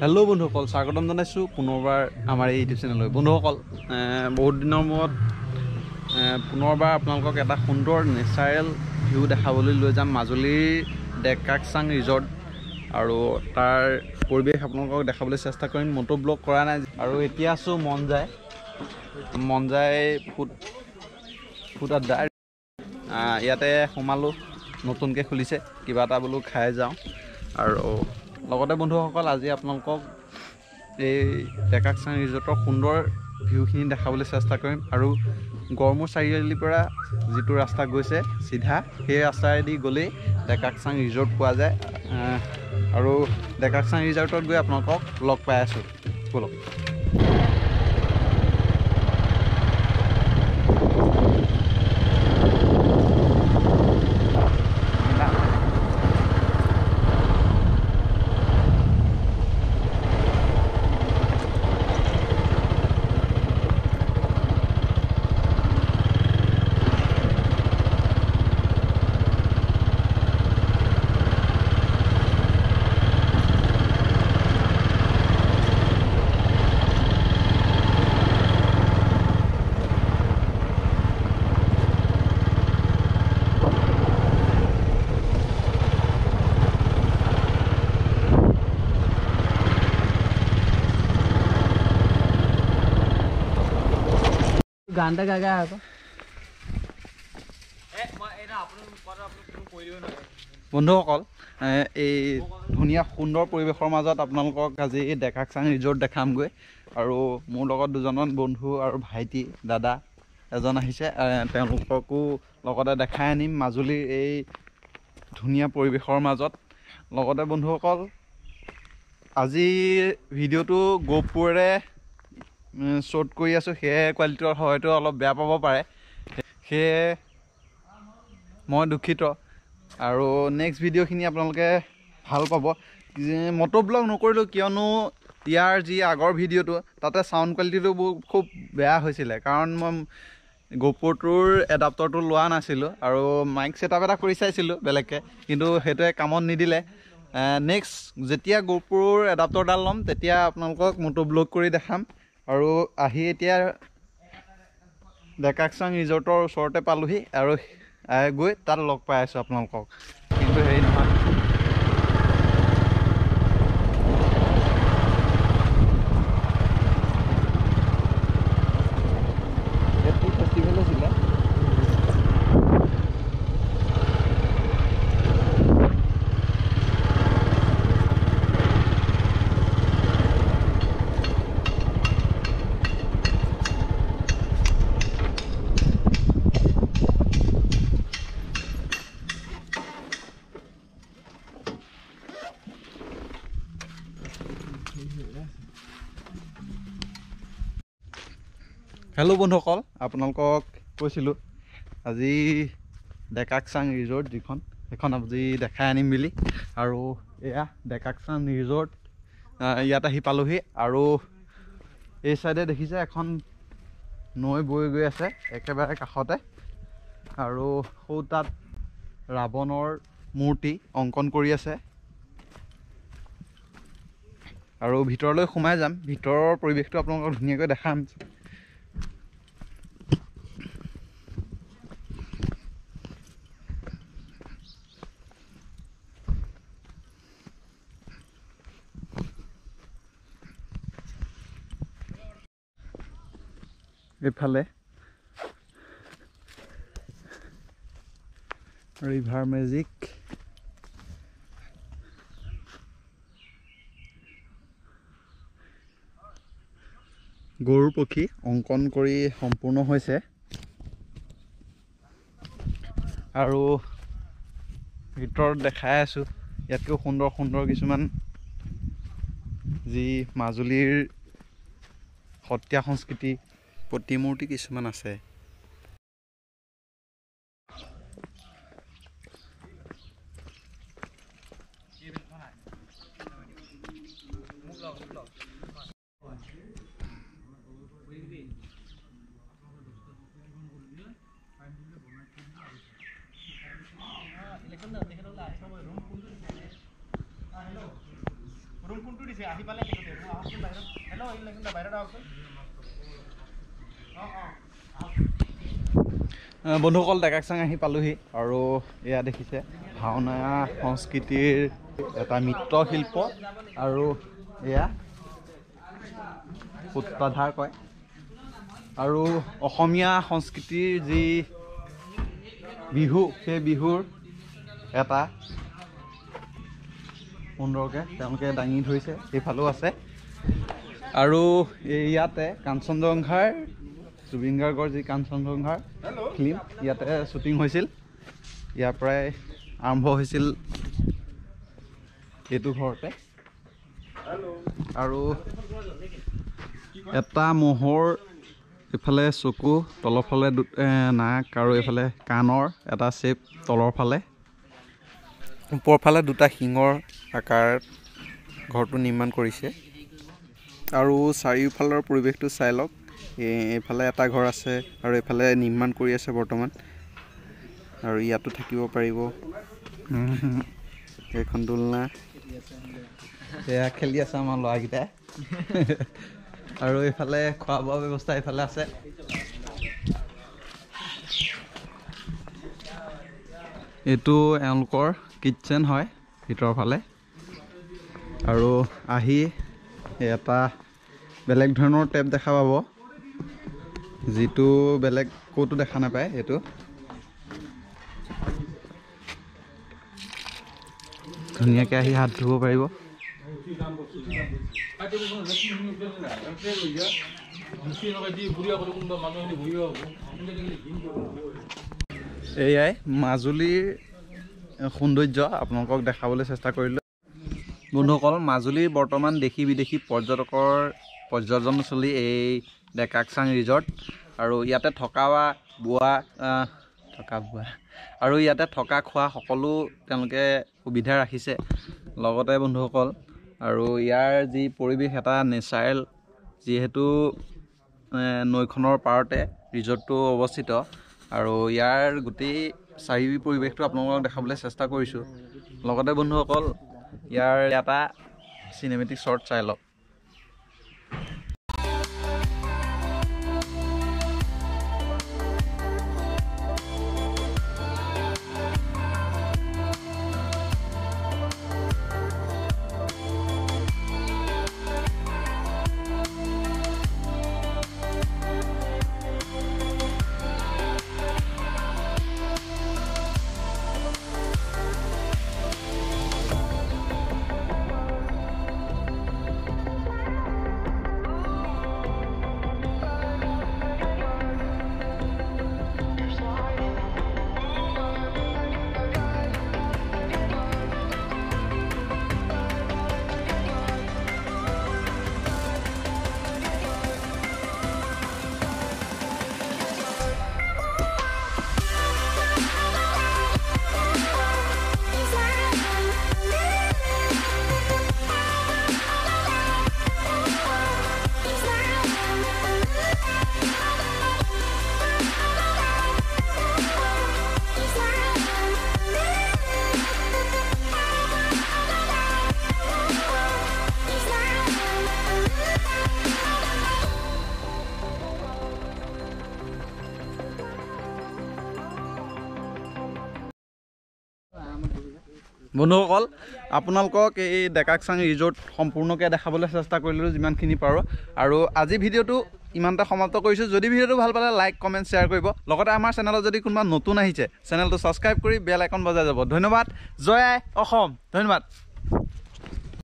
Hello' বন্ধুসকল, স্বাগতম জনাইছোঁ পুনৰবাৰ আমাৰ এই ইউটিউব চেনেললৈ। বন্ধুসকল, বহুত দিনৰ মূৰত পুনৰবাৰ আপোনালোকক এটা সুন্দৰ নেচাৰেল ভিউ দেখাবলৈ লৈ যাম মাজুলীৰ ডেকাকচাং ৰিজৰ্ট। আৰু তাৰ পৰিৱেশ আপোনালোকক দেখাবলৈ চেষ্টা কৰিম। মটো ব্লগ কৰা নাই। আৰু এতিয়া আছোঁ মনজাই ফুড আড্ডা। ইয়াতে সোমালোঁ, নতুনকৈ খুলিছে। কিবা এটা বোলো খাই যাওঁ। আৰু লগতে বন্ধুসকল, আজি আপোনালোকক এই ডেকাকচাং ৰিজৰ্টৰ সুন্দৰ ভিউখিনি দেখাবলৈ চেষ্টা কৰিম। আৰু গড়মূৰ চাৰিআলিৰ পৰা যিটো ৰাস্তা গৈছে চিধা, সেই ৰাস্তাৰেদি গ'লেই ডেকাকচাং ৰিজৰ্ট পোৱা যায়। আৰু ডেকাকচাং ৰিজৰ্টত গৈ আপোনালোকক লগ পাই আছোঁ। ব'লক। গানটা গাগা আকৌ বন্ধুসকল, এই ধুনীয়া সুন্দৰ পৰিৱেশৰ মাজত আপোনালোকক আজি ডেকাকচাং ৰিজৰ্ট দেখামগৈ। আৰু মোৰ লগত দুজনমান বন্ধু আৰু ভাইটি দাদা এজন আহিছে। তেওঁলোককো লগতে দেখাই আনিম মাজুলীৰ এই ধুনীয়া পৰিৱেশৰ মাজত। লগতে বন্ধুসকল, আজি ভিডিঅ'টো GoProৰে শ্বুট কৰি আছোঁ, সেয়ে কোৱালিটিৰ হয়তো অলপ বেয়া পাব পাৰে, সেয়ে মই দুখিত। আৰু নেক্সট ভিডিঅ'খিনি আপোনালোকে ভাল পাব। মটো ব্লগ নকৰিলোঁ কিয়নো ইয়াৰ যি আগৰ ভিডিঅ'টো তাতে চাউণ্ড কোৱালিটিটো খুব বেয়া হৈছিলে, কাৰণ মই GoProটোৰ এডাপ্টাৰটো লোৱা নাছিলোঁ। আৰু মাইক ছেটআপ এটা কৰি চাইছিলোঁ বেলেগকৈ, কিন্তু সেইটোৱে কামত নিদিলে। নেক্সট যেতিয়া GoProৰ এডাপ্টাৰডাল ল'ম তেতিয়া আপোনালোকক মটো ব্লগ কৰি দেখাম। আৰু আহি এতিয়া ডেকাকচাং ৰিজৰ্টৰ ওচৰতে পালোহি, আৰু গৈ তাত লগ পাই আছোঁ আপোনালোকক। কিন্তু হেৰি নহয়, ফেষ্টিভেল আছিলে। হেল্ল' বন্ধুসকল, আপোনালোকক কৈছিলোঁ আজি ডেকাকচাং ৰিজৰ্ট সেইখন আজি দেখাই আনিম বুলি। আৰু এয়া ডেকাকচাং ৰিজৰ্ট, ইয়াত আহি পালোহি। আৰু এই চাইডে দেখিছে এখন নৈ বৈ গৈ আছে একেবাৰে কাষতে। আৰু সৌ তাত ৰাৱণৰ মূৰ্তি অংকন কৰি আছে। আৰু ভিতৰলৈ সোমাই যাম, ভিতৰৰ পৰিৱেশটো আপোনালোকক ধুনীয়াকৈ দেখাম। এইফালে ৰিভাৰ মেজিক, গৰুৰ পক্ষী অংকন কৰি সম্পূৰ্ণ হৈছে। আৰু ভিতৰত দেখাই আছোঁ ইয়াতকৈও সুন্দৰ সুন্দৰ কিছুমান যি মাজুলীৰ সত্ৰীয়া সংস্কৃতি প্ৰতিমূৰ্তি কিছুমান আছে। বন্ধুসকল ডেকাকচাং আহি পালোহি আৰু এয়া দেখিছে ভাওনা সংস্কৃতিৰ এটা মৃৎশিল্প আৰু এয়া সূত্ৰধাৰ কয় আৰু অসমীয়া সংস্কৃতিৰ যি বিহু সেই বিহুৰ এটা সুন্দৰকৈ তেওঁলোকে দাঙি ধৰিছে সেইফালেও আছে আৰু ইয়াতে কাঞ্চনজংঘাৰ জুবিন গাৰ্গৰ যি কাঞ্চনজংঘাৰ ফিল্ম ইয়াতে শ্বুটিং হৈছিল ইয়াৰ পৰাই আৰম্ভ হৈছিল এইটো ঘৰতে আৰু এটা মহৰ এইফালে চকু তলৰ ফালে নাক আৰু এইফালে কাণৰ এটা শ্বেপ তলৰ ফালে ওপৰৰ ফালে দুটা শিঙৰ আকাৰত ঘৰটো নিৰ্মাণ কৰিছে আৰু চাৰিওফালৰ পৰিৱেশটো চাই লওক এইফালে এটা ঘৰ আছে আৰু এইফালে নিৰ্মাণ কৰি আছে বৰ্তমান আৰু ইয়াতো থাকিব পাৰিব এইখন দোলনা এয়া খেলি আছে আমাৰ ল'ৰাকেইটাই আৰু এইফালে খোৱা বোৱা ব্যৱস্থা এইফালে আছে এইটো এওঁলোকৰ কিটচেন হয় ভিতৰৰ ফালে আৰু আহি এটা বেলেগ ধৰণৰ টেপ দেখা পাব যিটো বেলেগ ক'তো দেখা নাপায় এইটো ধুনীয়াকৈ আহি হাত ধুব পাৰিব এয়াই মাজুলীৰ সৌন্দৰ্য আপোনালোকক দেখাবলৈ চেষ্টা কৰিলোঁ বন্ধুসকল মাজুলীৰ বৰ্তমান দেশী বিদেশী পৰ্যটকৰ পৰ্যটনস্থলী এই ডেকাকচাং ৰিজৰ্ট আৰু ইয়াতে থকা বোৱা আৰু ইয়াতে থকা খোৱা সকলো তেওঁলোকে সুবিধা ৰাখিছে লগতে বন্ধুসকল আৰু ইয়াৰ যি পৰিৱেশ এটা নেচাৰেল যিহেতু নৈখনৰ পাৰতে ৰিজৰ্টটো অৱস্থিত আৰু ইয়াৰ গোটেই চাৰি পৰিৱেশটো আপোনালোকক দেখাবলৈ চেষ্টা কৰিছোঁ লগতে বন্ধুসকল ইয়াৰ এটা চিনেমেটিক শ্বৰ্ট চাই লওক বন্ধুসকল আপোনালোকক এই ডেকাকচাং ৰিজৰ্ট সম্পূৰ্ণকৈ দেখাবলৈ চেষ্টা কৰিলোঁ যিমানখিনি পাৰোঁ আৰু আজি ভিডিঅ'টো ইমানটা সমাপ্ত কৰিছোঁ যদি ভিডিঅ'টো ভাল পালে লাইক কমেণ্ট শ্বেয়াৰ কৰিব লগতে আমাৰ চেনেলত যদি কোনোবা নতুন আহিছে চেনেলটো ছাবস্ক্ৰাইব কৰি বেল আইকন বজাই যাব ধন্যবাদ জয় আই অসম ধন্যবাদ